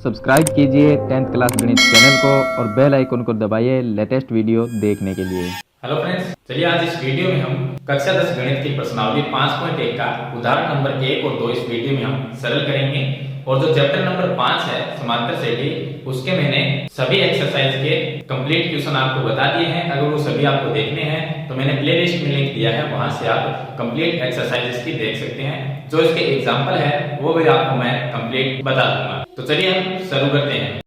Subscribe कीजिए 10th class गणित channel को और बेल आइकन को दबाइए लेटेस्ट वीडियो देखने के लिए। हेलो फ्रेंड्स, चलिए आज इस वीडियो में हम कक्षा 10 गणित की प्रश्नावली 5.1 का उदाहरण नंबर 1 और 2 इस वीडियो में हम सरल करेंगे। और जो चैप्टर नंबर 5 है समांतर श्रेणी, उसके मैंने सभी एक्सरसाइज के कंप्लीट क्वेश्चन आपको बता दिए हैं। अगर वो सभी आपको देखने हैं तो मैंने प्लेलिस्ट में लिंक दिया है, वहां से आप कंप्लीट एक्सरसाइजेस की देख सकते हैं। जो इसके एग्जाम्पल है वो भी आपको मैं कंप्लीट बता दूंगा। तो चलिए हम शुरू करते हैं।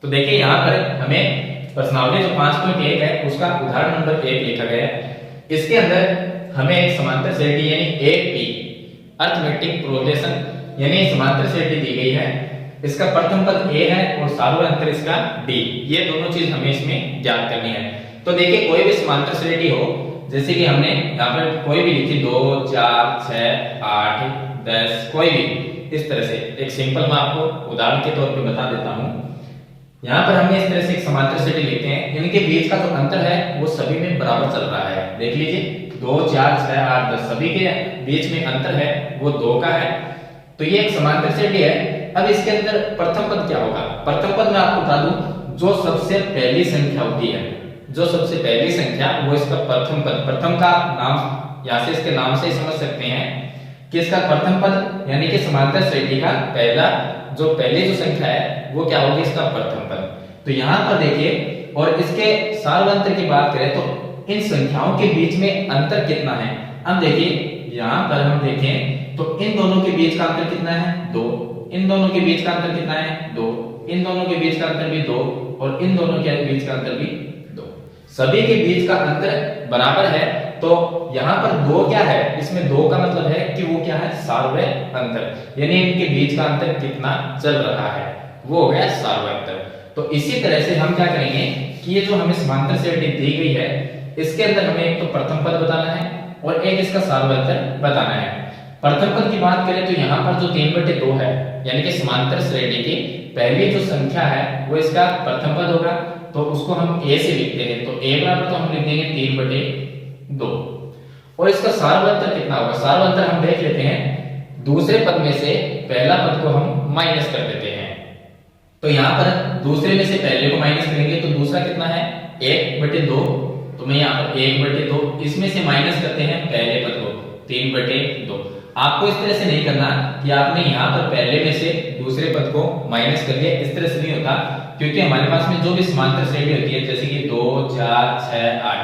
तो देखिए यहाँ पर हमें प्रश्नावली जो 5.1 है उसका उदाहरण नंबर 1 लिखा गया है। इसके अंदर हमें एक समांतर श्रेणी यानी एक पी अर्थमेटिक प्रोग्रेशन यानी समांतर श्रेणी दी गई है। इसका प्रथम पद a है और सार्वंतर इसका d। ये दोनों चीज हमें इसमें ज्ञात करनी है। तो देखिए कोई भी समांतर श्रेणी हो, जैसे कि हमने यहाँ पर कोई भी लिखी 2, 4, 6, 8, 10, कोई भी इस तरह से एक सिंपल मैं आपको उदाहरण के तौर पे बता देता हूँ। यहाँ पर हमने इस तरह से एक समांतर श्रेणी लिखते हैं, इनके बीच का जो अंतर है वो सभी में बराबर चल रहा है। देख लीजिए 2, 4, 6, 8, 10 सभी के बीच में अंतर है वो 2 का है। तो ये एक समांतर श्रेणी है। अब इसके अंदर प्रथम पद क्या होगा? प्रथम पद मैं आपको बता दूं, जो सबसे पहली संख्या होती है, जो सबसे पहली संख्या वो इसका प्रथम पद। प्रथम का नाम यहाँ से इसके नाम से ही समझ सकते हैं कि इसका प्रथम पद यानी कि समांतर श्रेणी का पहली जो संख्या है वो क्या होगी? इसका प्रथम पद। तो यहाँ पर देखिए, और इसके सार्वंतर की बात करें तो इन संख्याओं के बीच में अंतर कितना है? अब देखिए यहाँ पर हम देखें तो इन दोनों के बीच का अंतर कितना है? 2। इन दोनों के बीच का अंतर कितना है? 2। इन दोनों के बीच का अंतर भी 2 और इन दोनों के बीच का अंतर भी 2। सभी के बीच का अंतर बराबर है। तो यहाँ पर 2 क्या है? इसमें 2 का मतलब है कि वो क्या है? सार्वय अंतर, यानी इनके बीच का अंतर कितना चल रहा है वो हो गया सार्वय अंतर। तो इसी तरह से हम क्या करेंगे कि ये जो हमें समांतर श्रेणी दी गई है इसके अंदर हमें एक तो प्रथम पद बताना है और एक इसका सार्वय अंतर बताना है। प्रथम पद की बात करें तो यहाँ पर जो 3/2 है यानी कि समांतर श्रेणी की पहली जो संख्या है वो इसका प्रथम पद होगा। तो उसको हम a से लिखते हैं, तो a बराबर तो हम लिख देंगे 3/2। और इसका सार्वंतर कितना होगा? सार्वंतर हम देख लेते हैं, दूसरे पद में से पहला पद को हम माइनस कर देते हैं। तो यहाँ पर दूसरे में से पहले को माइनस करेंगे तो दूसरा कितना है? 1/2। तो मैं यहाँ पर 1/2 इसमें से माइनस करते हैं पहले पद को 3/2। आपको इस तरह से नहीं करना कि आपने यहाँ पर पहले में से दूसरे पद को माइनस कर लिया, इस तरह से नहीं होता, क्योंकि हमारे पास में जो भी समांतर श्रेणी होती है जैसे कि 2, 4, 6, 8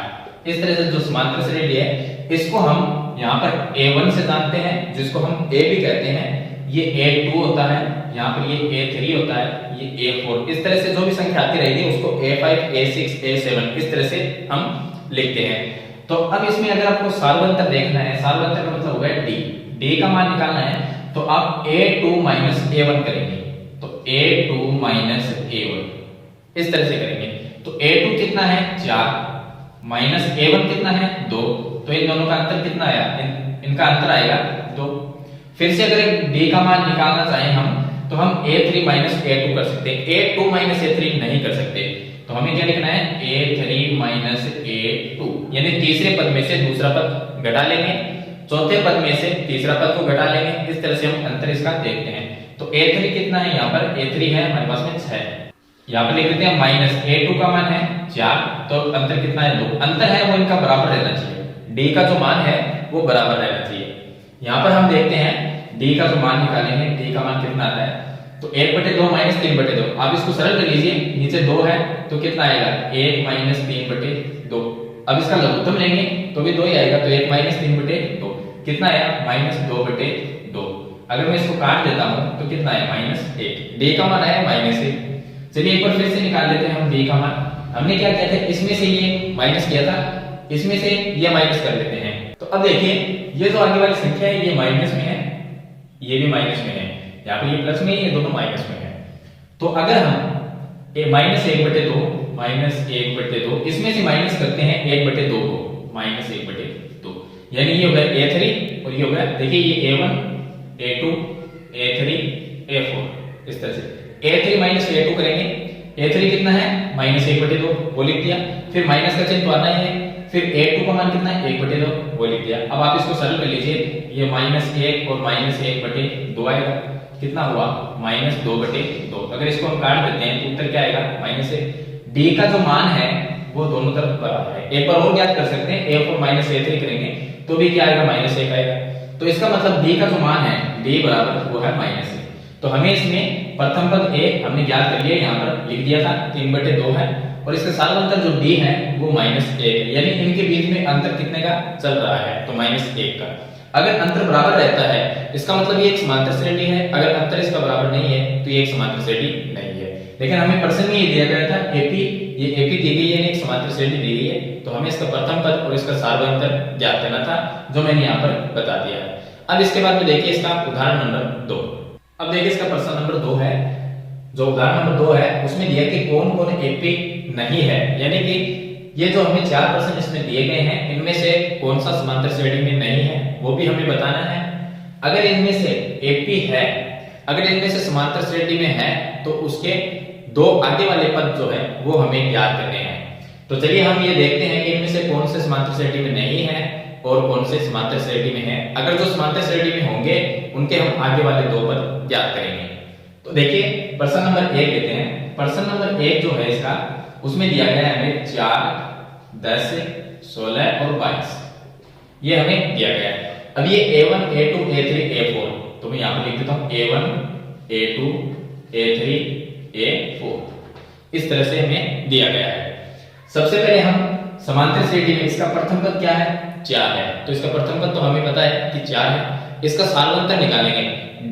इस तरह से जो समांतर श्रेणी है इसको हम यहाँ पर A1 से जानते हैं, जिसको हम A भी कहते हैं। ये A2 होता है, यहाँ पर ये A3 होता है, ये A4। इस तरह से जो भी संख्या आती रहेगी उसको A5, A6, A7 इस तरह से हम लिखते हैं। तो अब इसमें अगर आपको सार्वंतर देखना है, सार्वंतर का मतलब होगा D का मान निकालना है, तो आप A2 माइनस A1 करेंगे। तो A2 माइनस A1 इस तरह से करेंगे। तो A2 कितना है? 4 माइनस A1 कितना है? 2। तो इन दोनों का अंतर कितना आया? इनका अंतर आएगा 2। फिर से अगर एक D का मान निकालना चाहें हम तो हम A3 माइनस A2 कर सकते हैं, A2 माइनस A3 नहीं कर सकते। तो हमें क्या लिखना है? A3 माइनस A2 यानी तीसरे पद में से दूसरा पद घटा लेंगे, चौथे पद में से तीसरा पद को घटा लेंगे। इस तरह से हम अंतर इसका देखते हैं। तो A3 कितना है? यहाँ पर A3 है हमारे पास में 6। यहाँ पर लिख देते हैं माइनस A2 का मान है 4, तो अंतर कितना है? 2। अंतर है वो इनका बराबर रहना चाहिए, D का जो मान है वो बराबर रहना चाहिए। यहाँ पर हम देखते हैं D का जो मान निकालेंगे, D का मान कितना आता है? तो 1/2 माइनस 3/2। आप इसको सरल कर लीजिए, नीचे 2 है तो कितना आएगा? 1 माइनस 3/2। अब इसका लघुत्तम लेंगे तो भी 2 ही आएगा, तो 1 माइनस 3/2 कितना आया? माइनस 2/2। अगर मैं इसको काट देता हूं तो कितना है? -1। D का मान आया -1। चलिए एक बार फिर से निकाल लेते हैं हम D का मान। हमने क्या किया था? इसमें से ये माइनस किया था, इसमें से ये माइनस कर लेते हैं। तो अब देखिए ये जो आगे वाली संख्या है ये माइनस में है, ये भी माइनस में है, यहाँ पे ये प्लस में है, ये दोनों माइनस में है। तो अगर हम -1/2 इसमें से माइनस करते हैं 1/2 को, -1/2 यानी ये हो गया A3 और ये हो गया, देखिए ये A1, A2, A3, A4 इस तरह से A3 माइनस A2 करेंगे A3 कितना है -1/2 वो लिख दिया, फिर माइनस का चिन्ह तो आना ही है, फिर A2 का मान कितना है 1/2 वो लिख दिया। अब आप इसको सरल कर लीजिए, ये -1 और -1/2 आएगा, कितना हुआ -2/2। अगर इसको हम काट देते हैं तो उत्तर क्या आएगा -1। डी का जो मान है वो दोनों तरफ बराबर है। एक बार और ज्ञात कर सकते हैं, A4 -A3 करेंगे तो भी क्या आएगा -1 आएगा। तो इसका मतलब डी का जो मान है डी बराबर वो है -1। तो हमें इसमें प्रथम पद a हमने ज्ञात कर लिया, यहाँ पर लिख दिया था 3/2 है, और इसका साधारण जो d है वो -1 है, यानी इनके बीच में अंतर कितने का चल रहा है तो -1 का। अगर अंतर बराबर रहता है इसका मतलब ये एक समांतर श्रेणी है, अगर अंतर इसका बराबर नहीं है तो ये एक समांतर श्रेणी नहीं है। लेकिन हमें प्रश्न में ये दिया गया था AP, ये AP दी गई है, एक समांतर श्रेणी दी गई है, तो हमें इसका प्रथम पद और इसका सार्वंतर ज्ञात करना था, जो मैंने यहाँ पर बता दिया है। अब इसके बाद में देखिए इसका उदाहरण नंबर 2। अब देखिए इसका प्रश्न नंबर 2 है, जो उदाहरण नंबर 2 है उसमें दिया कि कौन कौन AP नहीं है, यानी कि ये जो हमें 4 प्रश्न इसमें दिए गए हैं इनमें से कौन सा समांतर श्रेणी में नहीं है वो भी हमें बताना है। अगर इनमें से AP है, अगर इनमें से समांतर श्रेणी में है तो उसके दो आगे वाले पद जो है वो हमें ज्ञात करने हैं। तो चलिए हम ये देखते हैं कि इनमें से कौन से समांतर श्रेणी में नहीं है और कौन से समांतर श्रेणी में है। अगर जो समांतर श्रेणी में होंगे उनके हम आगे वाले दो पद ज्ञात करेंगे। तो देखिए प्रश्न नंबर 1 लेते हैं। प्रश्न नंबर 1 जो है इसका, उसमें दिया गया है हमें 4, 10, 16 और 22, ये हमें दिया गया है। अब ये A1, A2, A3, A4, तो मैं यहां पर लिख देता हूं A1, A2, A3, A4, इस तरह से हमें दिया गया है। सबसे पहले हम समांतर श्रेणी में इसका प्रथम पद क्या है 4 है, तो इसका प्रथम पद तो हमें पता है कि 4 है। इसका सार्वंतर निकालेंगे,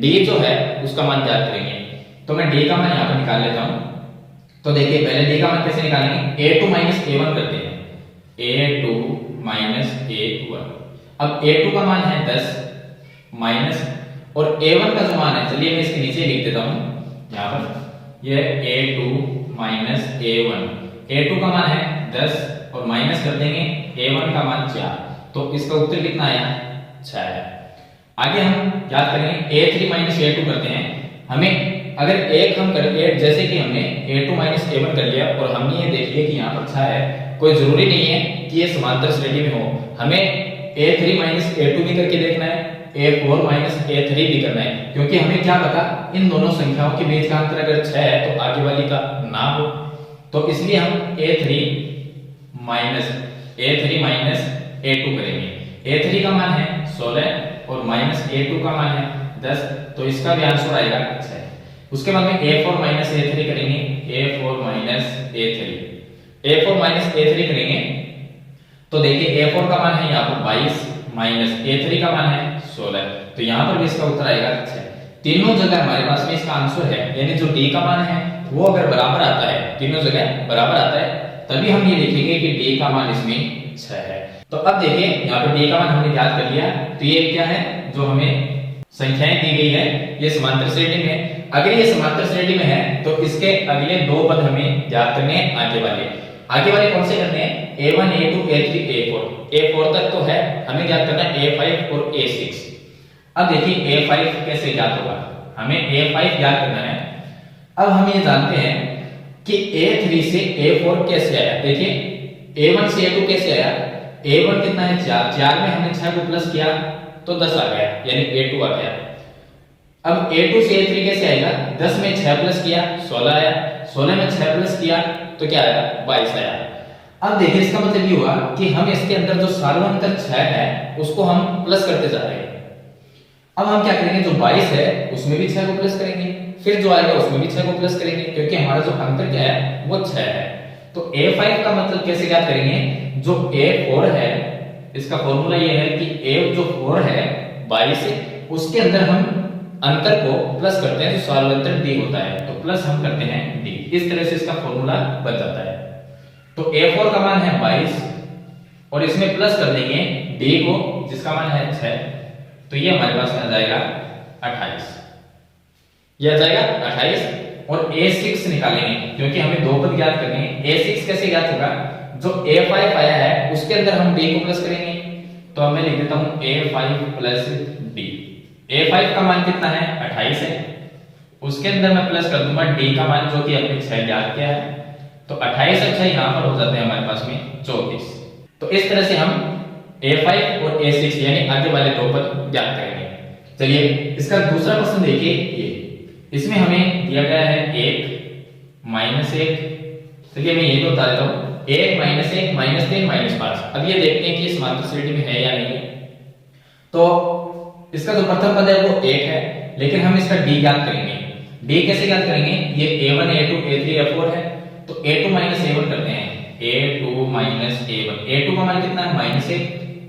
d जो है उसका मान ज्ञात करेंगे, तो मैं d का मान यहां पर निकाल लेता हूं। तो देखिए पहले d का मान कैसे निकालेंगे, A2 A1 करते हैं, A2 A1। अब A2 का मान है 10 माइनस, और A1 का जो मान है, चलिए मैं इसके नीचे लिख देता हूं यहां पर, ये A2 A1, A2 का मान है 10 और माइनस कर देंगे A1 का मान 4, तो इसका उत्तर कितना आया 6 है। आगे हम याद करेंगे A3 A2 करते हैं। हमें अगर एक हम करें, जैसे कि हमने A2 A1 कर लिया और हमने ये देख लिया कि यहाँ पर 6 है, कोई जरूरी नहीं है कि ये समांतर श्रेणी में हो, हमें A3 A2 भी करके देखना है, A4 A3 भी करना है, क्योंकि हमें क्या पता इन दोनों संख्याओं के बीच का अंतर अगर 6 है तो आगे वाली का ना हो, तो इसलिए हम A3 A2 करेंगे। A3 का मान है 16 और A2 का मान है 10, तो इसका भी आंसर आएगा 6। उसके बाद में A4 A3 करेंगे, A4 A3 करेंगे, तो देखिए A4 का मान है यहाँ पर 22 माइनस A3 का मान है 16, तो यहाँ पर भी इसका उत्तर आएगा 6। तीनों जगह हमारे पास में इसका आंसर है, यानी जो D का मान है वो अगर बराबर आता है, तीनों जगह बराबर आता है, तभी हम ये लिखेंगे कि D का मान इसमें 6 है। तो अब देखिए यहाँ पर D का मान हमने ज्ञात कर लिया, तो ये क्या है जो हमें संख्याएं दी गई है, ये समांतर श्रेणी में है। अगर ये समांतर श्रेणी में है तो इसके अगले दो पद हमें ज्ञात करने हैं, आगे वाले कौन से करने हैं, A1 A2 A3 A4 तक तो है, हमें ज्ञात करना है A5 और A6। अब देखिए A5 कैसे ज्ञात होगा, हमें A5 ज्ञात करना है। अब हम ये जानते हैं कि A3 से A4 कैसे आया, देखिए A1 से A2 कैसे आया, A1 कितना है 4 में हमने 6 को प्लस किया तो 10 आ गया, यानी A2 आ गया। अब A2 से A3 कैसे आएगा, 10 में 6 प्लस किया 16 आया, 16 में 6 प्लस किया तो क्या आया 22 आया। अब देखिए इसका मतलब ये हुआ कि हम इसके अंदर जो सार्वंतर 6 है उसको हम प्लस करते जा रहे हैं। अब हम क्या करेंगे, जो 22 है उसमें भी 6 को प्लस करेंगे, फिर जो आएगा उसमें भी 6 को प्लस करेंगे, क्योंकि हमारा जो अंतर क्या है वो 6 है। तो A5 का मतलब कैसे ज्ञात करेंगे, जो A4 है इसका फॉर्मूला ये है कि A जो 4 है 22 उसके अंदर हम अंतर को प्लस करते हैं तो सार्वंतर D होता है, तो प्लस हम करते हैं D, इस तरह से इसका फॉर्मूला बन जाता है। तो A4 का मान है 22 और इसमें प्लस कर देंगे D को जिसका मान है 6, तो ये हमारे पास आ जाएगा 28, ये आ जाएगा 28। और A6 निकालेंगे क्योंकि हमें दो पद ज्ञात करने हैं। A6 कैसे ज्ञात होगा, जो A5 आया है उसके अंदर हम D को प्लस करेंगे, तो मैं लिख देता हूं A5 प्लस D। A5 का मान कितना है 28 है उसके अंदर मैं प्लस कर दूंगा डी का मान जो कि हमने 6 ज्ञात किया है। तो 28 अच्छा यहाँ पर हो जाते हैं हमारे पास में 34। तो इस तरह से हम A5 और A6 यानी आगे वाले दो पद ज्ञात करेंगे। चलिए इसका दूसरा क्वेश्चन देखिए, ये इसमें हमें दिया गया है 1 -1। चलिए मैं ये तो बता देता हूँ, 1 -1 -3 -5। अब ये देखते हैं कि समांतर श्रेणी में है या नहीं है। तो इसका जो प्रथम पद है वो 1 है, लेकिन हम इसका d ज्ञात करेंगे। d कैसे ज्ञात करेंगे? ये a1 a2 a3 a4 है, तो a2 a1 करते हैं। a2 a1, a2 का मान कितना है? -1,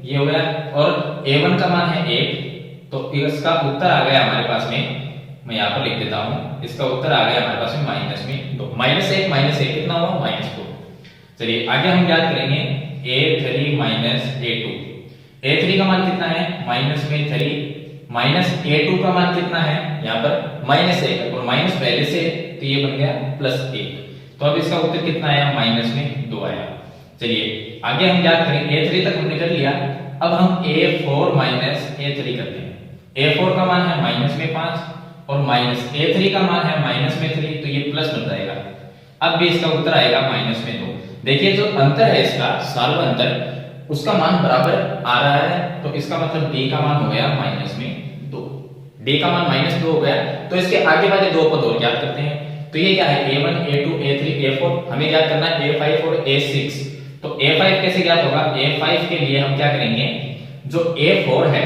ये हो गया। और a1 का मान है 1, तो इसका उत्तर आ गया हमारे पास में, मैं यहाँ पर लिख देता हूँ, इसका उत्तर आ गया हमारे पास में -2। -1 कितना हुआ? -2। चलिए आगे हम ज्ञात करेंगे a3 a2। a3 का मान कितना है? -3। -a2 का मान कितना है? यहाँ पर -1 और माइनस पहले से, तो ये बन गया +1। तो अब इसका उत्तर कितना आया? -2 आया। चलिए आगे हम ज्ञात करेंगे, a3 तक हमने कर लिया। अब हम a4 a3 करते हैं। a4 का मान है -5 और a3 का मान है -3, तो ये प्लस बन जाएगा। अब भी इसका उत्तर आएगा -2। देखिए जो अंतर है इसका सार्व अंतर, उसका मान बराबर आ रहा है, तो इसका मतलब d का मान हो गया -2। d का मान -2 हो गया, तो इसके आगे वाले दो पद और ज्ञात करते हैं। तो ये क्या है? a1 a2 a3 a4। हमें ज्ञात करना है a5 और a6। तो a5 कैसे ज्ञात होगा? a5 के लिए हम क्या करेंगे, जो a4 है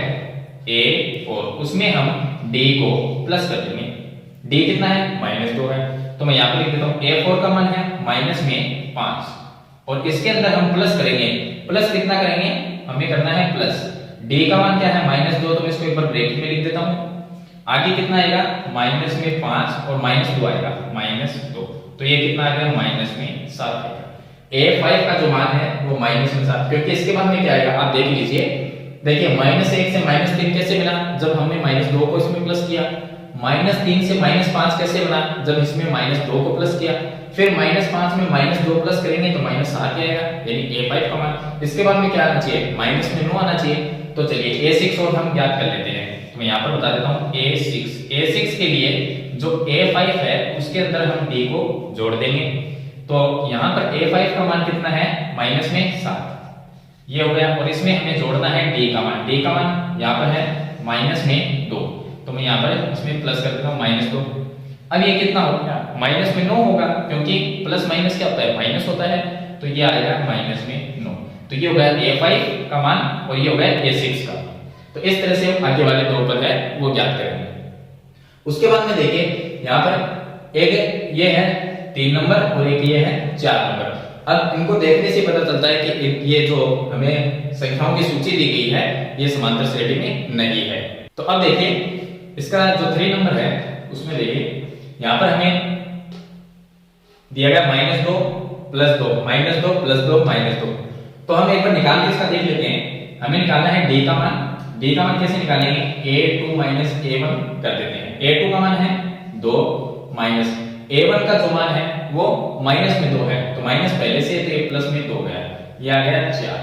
a4 उसमें हम d को प्लस कर देंगे। d कितना है? -2 है, तो मैं यहाँ पर लिख देता हूँ a4 का मान है -5 और इसके अंदर हम प्लस करेंगे। प्लस कितना करेंगे? हमें करना है प्लस। d का मान क्या है? -2, तो मैं इसको एक बार ब्रैकेट में लिख देता हूँ। आगे कितना आएगा? -5 और -2 आएगा, -2। तो ये कितना आ गया? -7 आएगा। a5 का जो मान है वो -7, क्योंकि इसके बाद में क्या आएगा आप देख लीजिए। देखिए -1 से -3 कैसे मिला? जब हमने -2 को इसमें प्लस किया। -3 से -5 कैसे बना? जब इसमें -2 को प्लस किया। फिर -5 में -2 प्लस करेंगे तो -7 आएगा, यानी a5 का मान। इसके बाद में क्या आना चाहिए? -9 आना चाहिए। तो चलिए a6 और हम ज्ञात कर लेते हैं। तो मैं यहाँ पर बता देता हूँ a6 के लिए जो a5 है उसके अंदर हम d को जोड़ देंगे। तो यहाँ पर a5 का मान कितना है? -7, ये हो गया। और इसमें हमें जोड़ना है d का मान। d का मान यहाँ पर है -2, तो मैं यहाँ पर इसमें प्लस कर देता हूँ -2। अब ये कितना हो गया? -9 होगा, क्योंकि प्लस माइनस क्या होता है? माइनस होता है, तो ये आएगा -9। तो ये हो गया a5 का मान और ये हो गया a6 का। तो इस तरह से हम आगे वाले दो पद है वो ज्ञात करेंगे। उसके बाद में देखिए यहाँ पर एक ये है 3 नंबर और एक ये है 4 नंबर। अब इनको देखने से पता चलता है कि ये जो हमें संख्याओं की सूची दी गई है ये समांतर श्रेणी में नहीं है। तो अब देखिए इसका जो 3 नंबर है उसमें देखिए यहाँ पर हमें दिया गया -2 + 2 -2 + 2 -2। तो हम एक बार निकाल के इसका देख लेते हैं। हमें निकालना है d का मान। d का मान कैसे निकालेंगे? a2 - a1 कर देते हैं। a2 का मान है 2 माइनस a1 का जो मान है वो -2 है, तो माइनस पहले से तो ये प्लस में 2 गया, ये आ गया 4।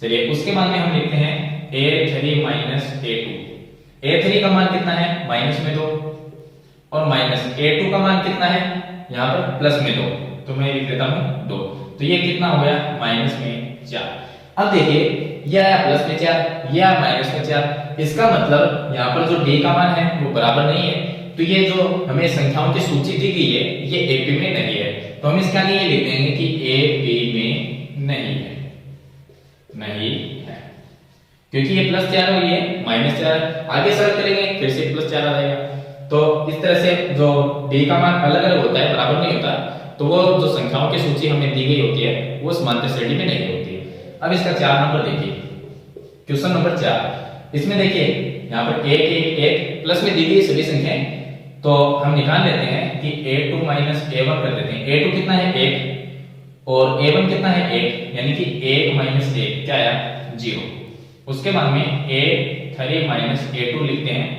चलिए उसके बाद में हम लिखते हैं a3 - a2। a3 का मान कितना है? -2 और -a2 का मान कितना है? यहाँ पर +2, तो मैं लिख देता हूँ 2। तो ये कितना हो गया? -4। अब देखिए ये आया +4, ये आया -4। इसका मतलब यहाँ पर जो d का मान है वो बराबर नहीं है। तो ये जो हमें संख्याओं की सूची दी गई है ये AP में नहीं है, तो हम इसका लिए लिख देंगे कि AP में नहीं है, क्योंकि ये +4 और ये -4। आगे सरल करेंगे फिर से +4 आ जाएगा। तो इस तरह से जो d का मान अलग अलग होता है, बराबर नहीं होता, तो वो जो संख्याओं की सूची हमें दी गई होती है वो समांतर श्रेणी में नहीं होती है। अब इसका 4 नंबर देखिए, क्वेश्चन नंबर 4। इसमें देखिए यहाँ पर 1 प्लस में दी गई सभी संख्याएं, तो हम निकाल लेते हैं कि a2 - a1 कर देते हैं। a2 कितना है? 1 और a1 कितना है? 1, यानी कि 1 - 1 क्या आया? 0। उसके बाद में a3 - a2 लिखते हैं।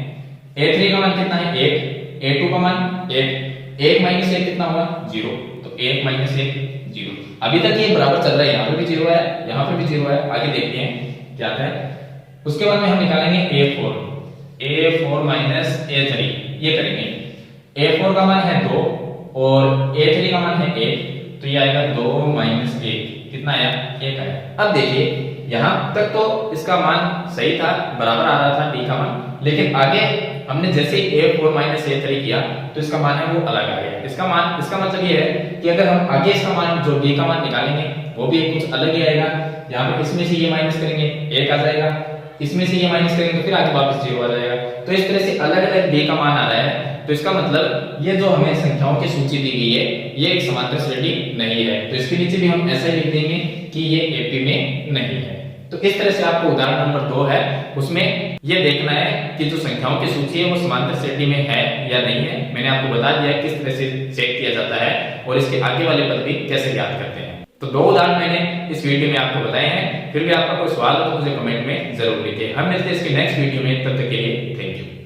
a3 का मान कितना है? 1, a2 का मान 1, 1 - 1 कितना होगा? 0, तो 1 - 1 0। अभी तक ये बराबर चल रहा है, यहाँ पर भी 0 है, यहाँ पर भी 0 है। आगे देखते हैं क्या आता है। उसके बाद में हम निकालेंगे a4 - a3 ये करेंगे। A4 का मान है 2 और A3 का मान है 1, तो ये आएगा 2 माइनस 1, कितना आया? 1 आया। अब देखिए यहां तक तो इसका मान सही था, बराबर आ रहा था D का मान, लेकिन आगे हमने जैसे ही A4 माइनस A3 किया तो इसका मान है वो अलग आ गया। इसका मतलब ये है कि अगर हम आगे इसका मान जो D का मान निकालेंगे वो भी कुछ अलग ही आएगा। यहाँ पे इसमें से ये माइनस करेंगे 1 आ जाएगा, इसमें से ये माइनस करेंगे तो फिर आगे वापस 0 आ जाएगा। तो इस तरह से अलग अलग D का मान आ रहा है। तो इसका मतलब ये जो हमें संख्याओं की सूची दी गई है ये एक समांतर श्रेणी नहीं है। तो इसके नीचे भी हम ऐसा ही लिख देंगे कि ये एपी में नहीं है। तो इस तरह से आपको उदाहरण नंबर 2 है उसमें ये देखना है कि जो संख्याओं की सूची है वो समांतर श्रेणी में है या नहीं है। मैंने आपको बता दिया किस तरह से चेक किया जाता है और इसके आगे वाले पद भी कैसे ज्ञात करते हैं। तो 2 उदाहरण मैंने इस वीडियो में आपको बताए हैं। फिर भी आपका कोई सवाल हो तो मुझे कमेंट में जरूर लिखिए। हम मिलते हैं इसके नेक्स्ट वीडियो में, तब तक के लिए थैंक यू।